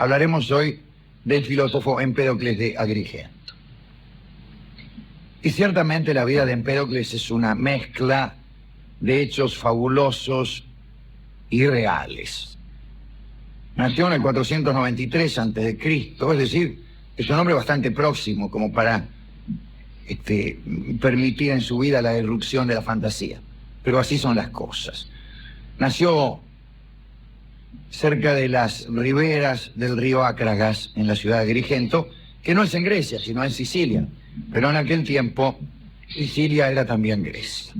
Hablaremos hoy del filósofo Empédocles de Agrigento. Y ciertamente la vida de Empédocles es una mezcla de hechos fabulosos y reales. Nació en el 493 a.C., es decir, es un hombre bastante próximo como para permitir en su vida la irrupción de la fantasía. Pero así son las cosas. Nació cerca de las riberas del río Acragas, en la ciudad de Agrigento, que no es en Grecia, sino en Sicilia. Pero en aquel tiempo, Sicilia era también Grecia.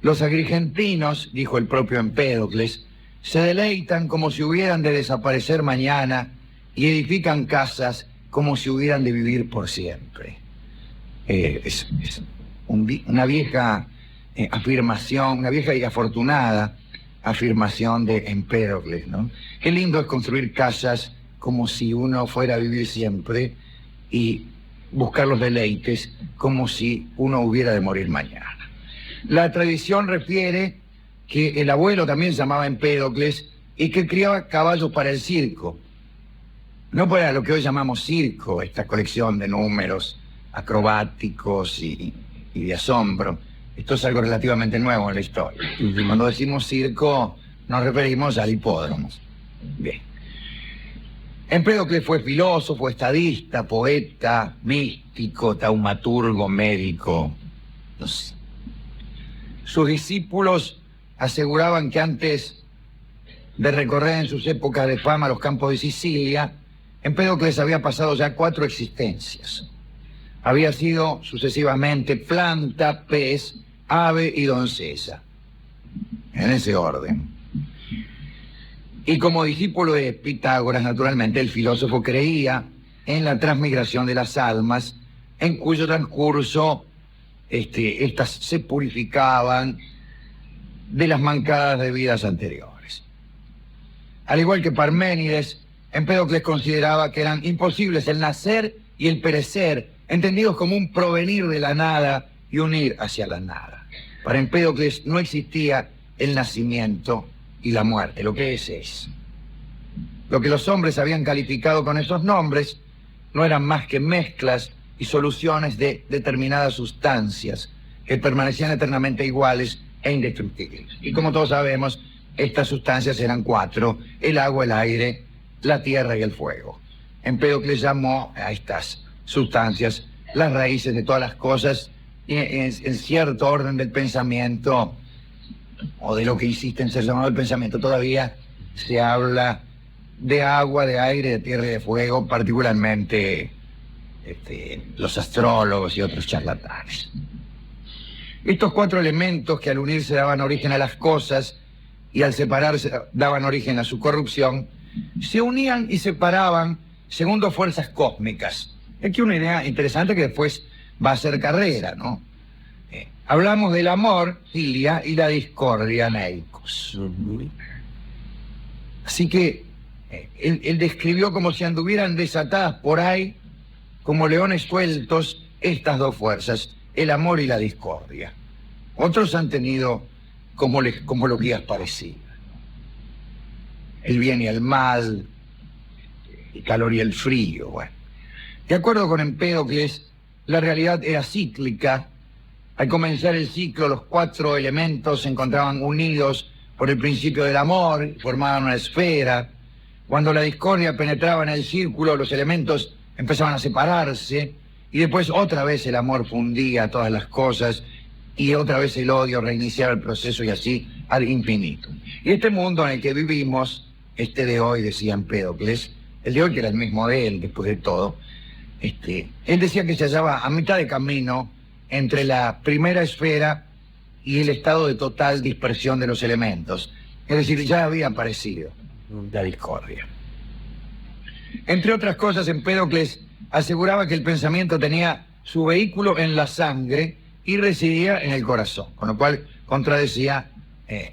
Los agrigentinos, dijo el propio Empédocles, se deleitan como si hubieran de desaparecer mañana y edifican casas como si hubieran de vivir por siempre. Es una vieja afirmación, una vieja y afortunada afirmación de Empédocles, ¿no? Qué lindo es construir casas como si uno fuera a vivir siempre y buscar los deleites como si uno hubiera de morir mañana. La tradición refiere que el abuelo también se llamaba Empédocles y que criaba caballos para el circo. No para lo que hoy llamamos circo, esta colección de números acrobáticos y de asombro. Esto es algo relativamente nuevo en la historia. Cuando decimos circo, nos referimos al hipódromo. Bien. Empédocles fue filósofo, estadista, poeta, místico, taumaturgo, médico. No sé. Sus discípulos aseguraban que antes de recorrer en sus épocas de fama los campos de Sicilia, Empédocles había pasado ya 4 existencias. Había sido sucesivamente planta, pez, ave y doncella, en ese orden. Y como discípulo de Pitágoras, naturalmente, el filósofo creía en la transmigración de las almas, en cuyo transcurso estas se purificaban de las mancadas de vidas anteriores. Al igual que Parménides, Empédocles consideraba que eran imposibles el nacer y el perecer, entendidos como un provenir de la nada y un ir hacia la nada. Para Empédocles no existía el nacimiento y la muerte, lo que es. Lo que los hombres habían calificado con esos nombres no eran más que mezclas y soluciones de determinadas sustancias que permanecían eternamente iguales e indestructibles. Y como todos sabemos, estas sustancias eran 4, el agua, el aire, la tierra y el fuego. Empédocles llamó a estas sustancias las raíces de todas las cosas, y en cierto orden del pensamiento, o de lo que insiste en ser llamado el pensamiento, todavía se habla de agua, de aire, de tierra y de fuego, particularmente los astrólogos y otros charlatanes. Estos 4 elementos que al unirse daban origen a las cosas y al separarse daban origen a su corrupción, se unían y separaban según 2 fuerzas cósmicas. Aquí una idea interesante que después va a ser carrera, ¿no? Hablamos del amor, filia, y la discordia, neikos. Así que él describió como si anduvieran desatadas por ahí, como leones sueltos, estas 2 fuerzas, el amor y la discordia. Otros han tenido cosmologías parecidas. El bien y el mal, el calor y el frío, bueno. De acuerdo con Empédocles, la realidad era cíclica. Al comenzar el ciclo, los 4 elementos se encontraban unidos por el principio del amor y formaban una esfera. Cuando la discordia penetraba en el círculo, los elementos empezaban a separarse y después otra vez el amor fundía todas las cosas y otra vez el odio reiniciaba el proceso y así ad infinitum. Y este mundo en el que vivimos, de hoy, decía Empédocles, el de hoy que era el mismo de él después de todo, él decía que se hallaba a mitad de camino entre la primera esfera y el estado de total dispersión de los elementos. Es decir, ya había aparecido la discordia. Entre otras cosas, Empédocles aseguraba que el pensamiento tenía su vehículo en la sangre y residía en el corazón, con lo cual contradecía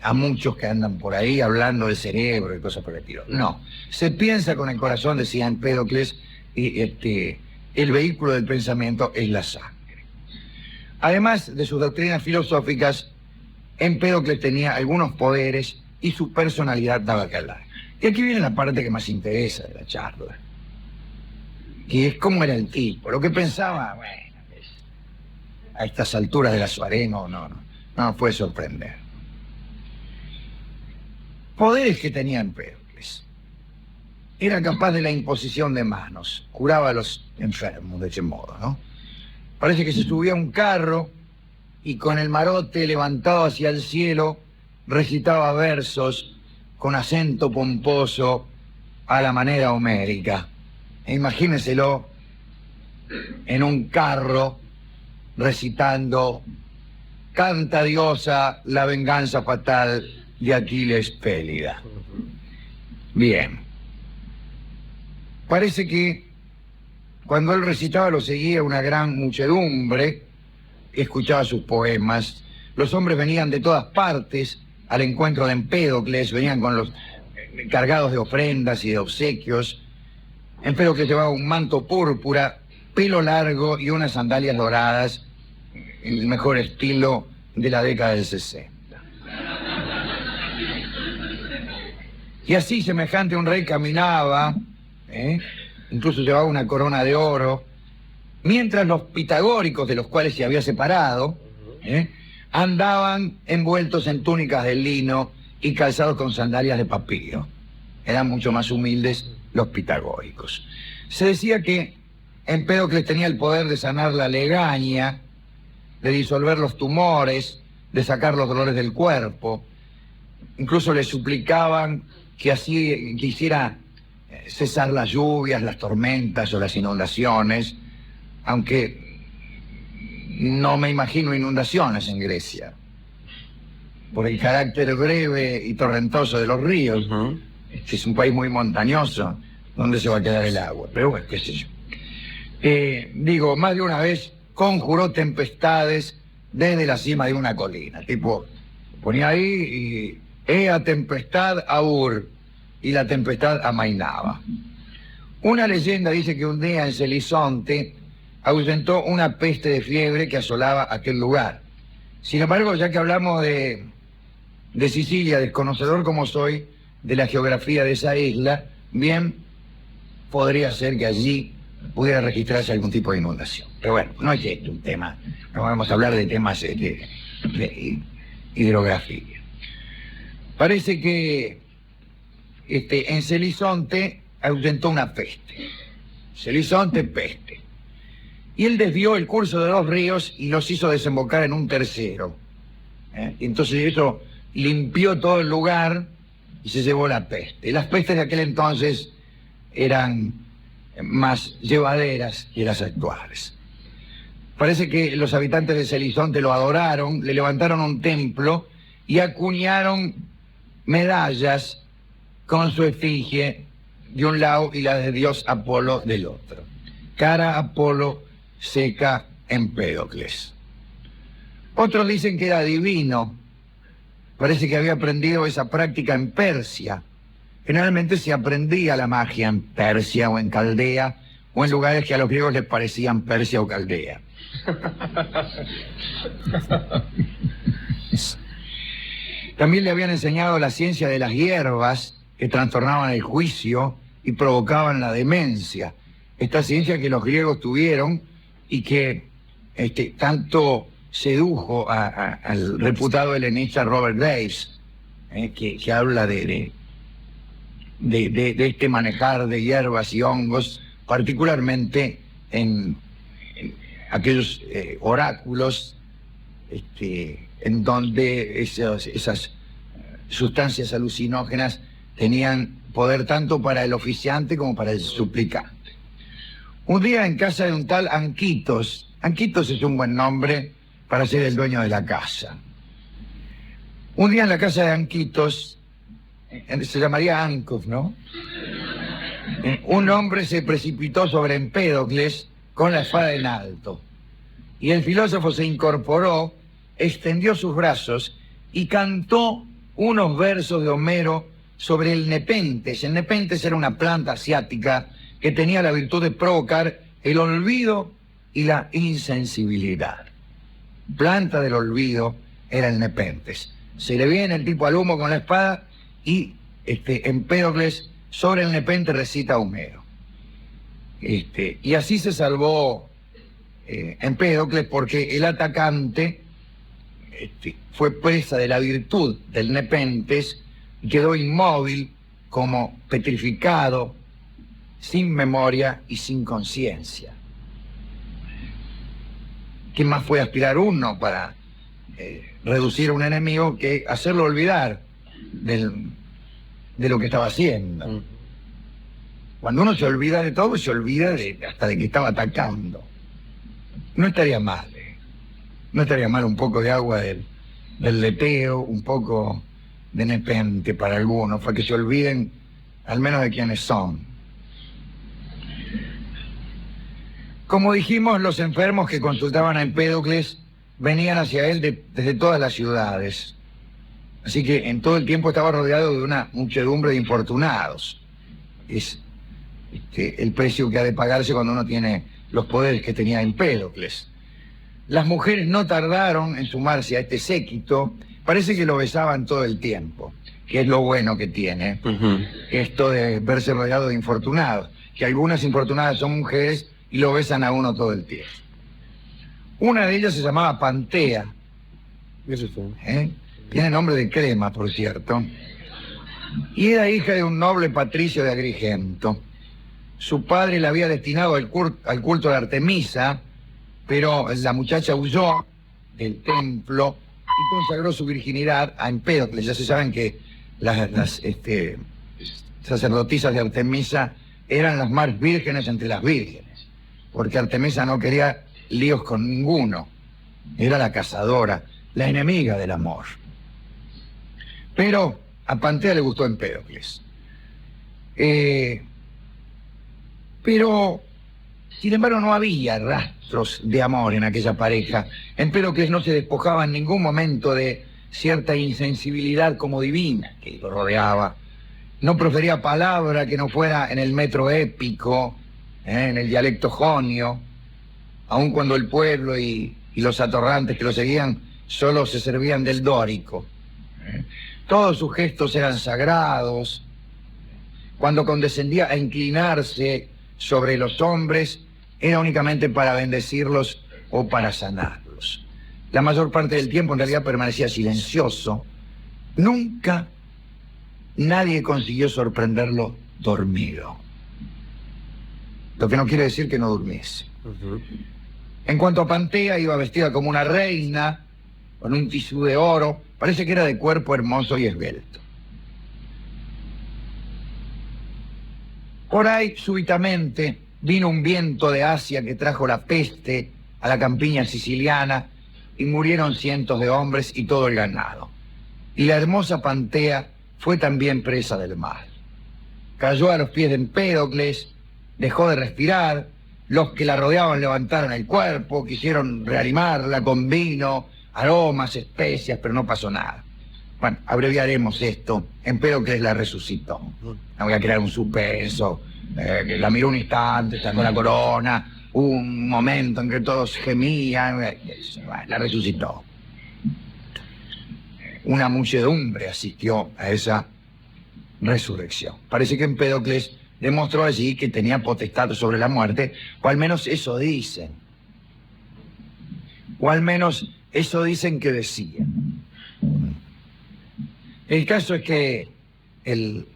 a muchos que andan por ahí hablando del cerebro y cosas por el estilo. No, se piensa con el corazón, decía Empédocles, y el vehículo del pensamiento es la sangre. Además de sus doctrinas filosóficas, Empédocles tenía algunos poderes y su personalidad daba que hablar. Y aquí viene la parte que más interesa de la charla, que es cómo era el tipo. Lo que pensaba, bueno, a estas alturas de la soirée no nos puede sorprender. Poderes que tenía Empédocles. Era capaz de la imposición de manos, curaba a los enfermos de ese modo, ¿no? Parece que se subía a un carro y con el marote levantado hacia el cielo recitaba versos con acento pomposo a la manera homérica. Imagínenselo en un carro recitando "Canta diosa la venganza fatal de Aquiles Pélida". Bien. Parece que cuando él recitaba lo seguía una gran muchedumbre, escuchaba sus poemas. Los hombres venían de todas partes al encuentro de Empédocles, venían con los cargados de ofrendas y de obsequios. Empédocles llevaba un manto púrpura, pelo largo y unas sandalias doradas, el mejor estilo de la década del 60. Y así, semejante a un rey, caminaba, incluso llevaba una corona de oro, mientras los pitagóricos, de los cuales se había separado, andaban envueltos en túnicas de lino y calzados con sandalias de papiro. Eran mucho más humildes los pitagóricos. Se decía que Empédocles tenía el poder de sanar la legaña, de disolver los tumores, de sacar los dolores del cuerpo. Incluso le suplicaban que así quisiera cesar las lluvias, las tormentas o las inundaciones, aunque no me imagino inundaciones en Grecia, por el carácter breve y torrentoso de los ríos. Este es un país muy montañoso, ¿dónde se va a quedar el agua? Pero bueno, qué sé yo. Digo, más de una vez conjuró tempestades desde la cima de una colina. Tipo, ponía ahí y ea tempestad aur, y la tempestad amainaba. Una leyenda dice que un día en Celizonte ahuyentó una peste de fiebre que asolaba aquel lugar. Sin embargo, ya que hablamos de Sicilia, desconocedor como soy de la geografía de esa isla, bien podría ser que allí pudiera registrarse algún tipo de inundación. Pero bueno, no es esto un tema, no vamos a hablar de temas de hidrografía. Parece que en Celizonte ahuyentó una peste. Celizonte, peste. Y él desvió el curso de 2 ríos y los hizo desembocar en un tercero. Y entonces eso limpió todo el lugar y se llevó la peste. Y las pestes de aquel entonces eran más llevaderas que las actuales. Parece que los habitantes de Celizonte lo adoraron, le levantaron un templo y acuñaron medallas con su efigie de un lado y la de dios Apolo del otro. Cara Apolo, seca Empédocles. Otros dicen que era adivino. Parece que había aprendido esa práctica en Persia. Generalmente se aprendía la magia en Persia o en Caldea, o en lugares que a los griegos les parecían Persia o Caldea. También le habían enseñado la ciencia de las hierbas que trastornaban el juicio y provocaban la demencia. Esta ciencia que los griegos tuvieron y que tanto sedujo al reputado helenista Robert Graves, que habla de este manejar de hierbas y hongos, particularmente en aquellos oráculos en donde esas sustancias alucinógenas tenían poder tanto para el oficiante como para el suplicante. Un día en casa de un tal Anquitos. Anquitos es un buen nombre para ser el dueño de la casa. Un día en la casa de Anquitos, se llamaría Ancos, ¿no? Un hombre se precipitó sobre Empédocles con la espada en alto. Y el filósofo se incorporó, extendió sus brazos y cantó unos versos de Homero sobre el nepentes. El nepentes era una planta asiática que tenía la virtud de provocar el olvido y la insensibilidad. Planta del olvido era el nepentes. Se le viene el tipo al humo con la espada y Empédocles sobre el nepente recita a Homero. Y así se salvó Empédocles, porque el atacante fue presa de la virtud del nepentes y quedó inmóvil, como petrificado, sin memoria y sin conciencia. ¿Qué más puede aspirar uno para reducir a un enemigo que hacerlo olvidar de lo que estaba haciendo? Cuando uno se olvida de todo, se olvida hasta de que estaba atacando. No estaría mal, no estaría mal un poco de agua del leteo, un poco de nepente para algunos, para que se olviden al menos de quiénes son. Como dijimos, los enfermos que consultaban a Empédocles venían hacia él desde todas las ciudades. Así que en todo el tiempo estaba rodeado de una muchedumbre de infortunados. Es el precio que ha de pagarse cuando uno tiene los poderes que tenía Empédocles. Las mujeres no tardaron en sumarse a este séquito. Parece que lo besaban todo el tiempo, que es lo bueno que tiene esto de verse rodeado de infortunados, que algunas infortunadas son mujeres y lo besan a uno todo el tiempo. Una de ellas se llamaba Pantea. Tiene nombre de crema, por cierto. Y era hija de un noble patricio de Agrigento. Su padre la había destinado al culto de Artemisa, pero la muchacha huyó del templo y consagró su virginidad a Empédocles. Ya se saben que las sacerdotisas de Artemisa eran las más vírgenes entre las vírgenes, porque Artemisa no quería líos con ninguno. Era la cazadora, la enemiga del amor. Pero a Pantea le gustó Empédocles. Pero, sin embargo, no había rastros de amor en aquella pareja. Empédocles no se despojaba en ningún momento de cierta insensibilidad como divina que lo rodeaba. No profería palabra que no fuera en el metro épico, en el dialecto jonio, aun cuando el pueblo y los atorrantes que lo seguían solo se servían del dórico. Todos sus gestos eran sagrados. Cuando condescendía a inclinarse sobre los hombres, era únicamente para bendecirlos o para sanarlos. La mayor parte del tiempo en realidad permanecía silencioso. Nunca nadie consiguió sorprenderlo dormido. Lo que no quiere decir que no durmiese. En cuanto a Pantea, iba vestida como una reina, con un tisú de oro. Parece que era de cuerpo hermoso y esbelto. Por ahí, súbitamente, vino un viento de Asia que trajo la peste a la campiña siciliana y murieron cientos de hombres y todo el ganado. Y la hermosa Pantea fue también presa del mal. Cayó a los pies de Empédocles, dejó de respirar, los que la rodeaban levantaron el cuerpo, quisieron reanimarla con vino, aromas, especias, pero no pasó nada. Bueno, abreviaremos esto. Empédocles la resucitó. No voy a crear un suspenso. La miró un instante, sacó la corona, un momento en que todos gemían. La resucitó. Una muchedumbre asistió a esa resurrección. Parece que Empédocles demostró allí que tenía potestad sobre la muerte, o al menos eso dicen. O al menos eso dicen que decían. El caso es que el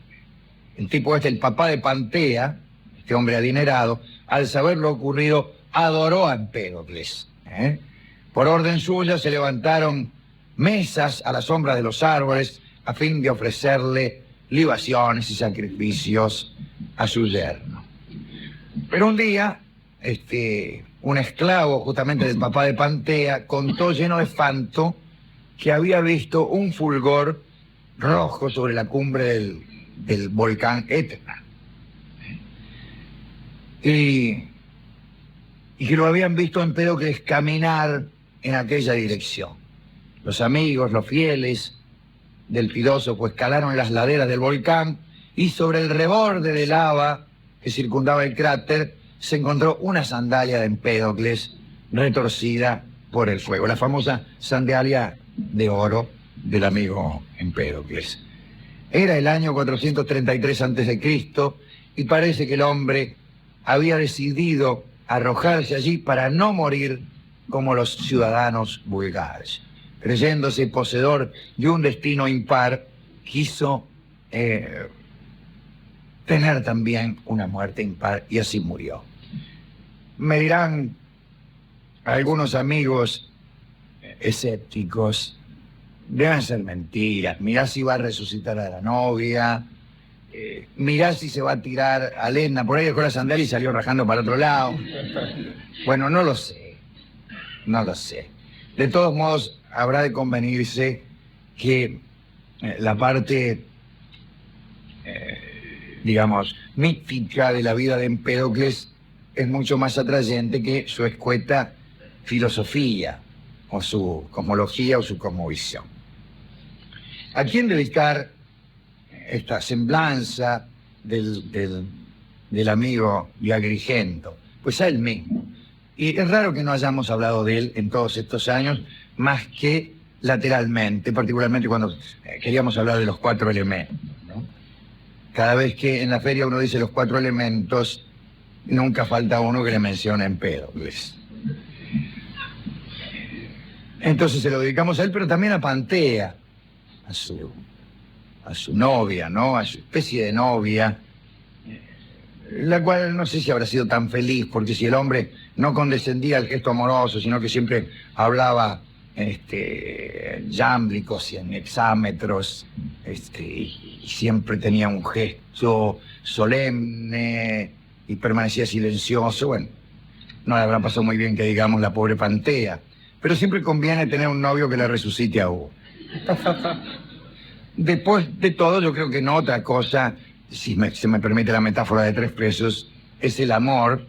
tipo el papá de Pantea, este hombre adinerado, al saber lo ocurrido, adoró a Empédocles. Por orden suya se levantaron mesas a la sombra de los árboles a fin de ofrecerle libaciones y sacrificios a su yerno. Pero un día, un esclavo justamente del papá de Pantea contó lleno de espanto que había visto un fulgor rojo sobre la cumbre del volcán Etna. Y que lo habían visto en Empédocles caminar en aquella dirección. Los amigos, los fieles del filósofo escalaron las laderas del volcán y sobre el reborde de lava que circundaba el cráter se encontró una sandalia de Empédocles retorcida por el fuego, la famosa sandalia de oro del amigo Empédocles. Era el año 433 a.C. y parece que el hombre había decidido arrojarse allí para no morir como los ciudadanos vulgares. Creyéndose poseedor de un destino impar, quiso tener también una muerte impar y así murió. Me dirán algunos amigos escépticos, deben ser mentiras, mirá si va a resucitar a la novia, mirá si se va a tirar a Lena, por ahí dejó la sandalia y salió rajando para otro lado. Bueno, no lo sé, no lo sé. De todos modos, habrá de convenirse que la parte, digamos, mítica de la vida de Empédocles es mucho más atrayente que su escueta filosofía, o su cosmología, o su cosmovisión. ¿A quién dedicar esta semblanza del amigo de Agrigento? Pues a él mismo. Y es raro que no hayamos hablado de él en todos estos años, más que lateralmente, particularmente cuando queríamos hablar de los 4 elementos, ¿no? Cada vez que en la feria uno dice los 4 elementos, nunca falta uno que le mencione Empédocles. Entonces se lo dedicamos a él, pero también a Pantea, a su novia, ¿no? A su especie de novia, la cual no sé si habrá sido tan feliz, porque si el hombre no condescendía al gesto amoroso, sino que siempre hablaba yámblicos y en hexámetros, y siempre tenía un gesto solemne y permanecía silencioso, bueno, no le habrá pasado muy bien que digamos la pobre Pantea, pero siempre conviene tener un novio que la resucite a uno. Después de todo, yo creo que no otra cosa, si se me permite la metáfora de 3 pesos, es el amor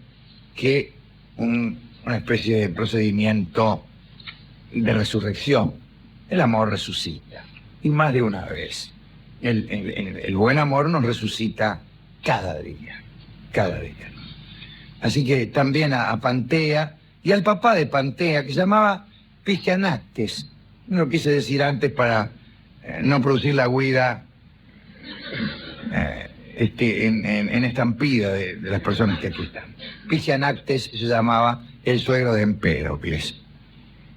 que una especie de procedimiento de resurrección. El amor resucita, y más de una vez. El buen amor nos resucita cada día, cada día. Así que también a Pantea y al papá de Pantea, que se llamaba Piscianactes. No lo quise decir antes para no producir la huida en estampida de las personas que aquí están. Piscianactes se llamaba el suegro de Empédocles.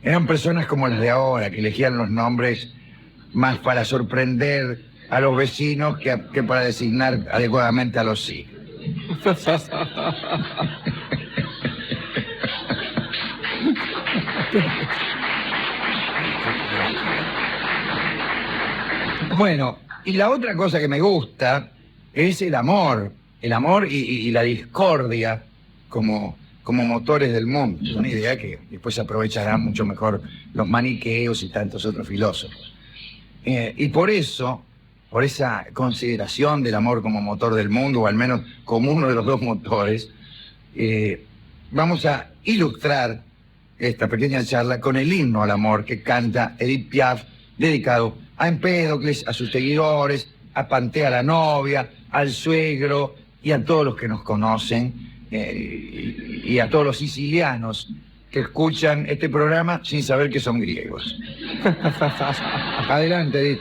Eran personas como las de ahora, que elegían los nombres más para sorprender a los vecinos que para designar adecuadamente a los hijos. Bueno, y la otra cosa que me gusta es el amor y la discordia como motores del mundo. Es una idea que después aprovecharán mucho mejor los maniqueos y tantos otros filósofos. Y por eso, por esa consideración del amor como motor del mundo, o al menos como uno de los 2 motores, vamos a ilustrar esta pequeña charla con el himno al amor que canta Edith Piaf, dedicado a Empédocles, a sus seguidores, a Pantea la novia, al suegro y a todos los que nos conocen, y a todos los sicilianos que escuchan este programa sin saber que son griegos. Adelante, Edith.